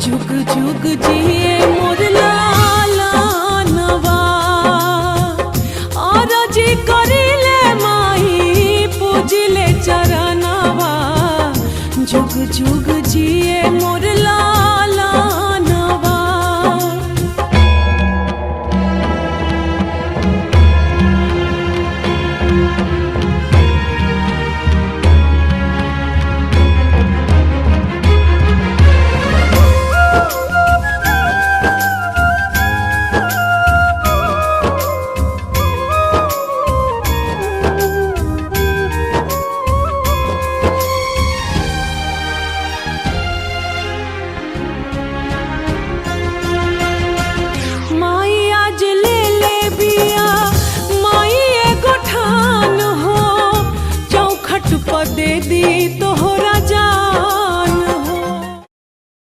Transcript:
जुग जुग जिए मोर लाला नवा और जी करिले माई पूजिले चरणवा जुग जुग जिए मोर लाला नवा। दे दी तो हो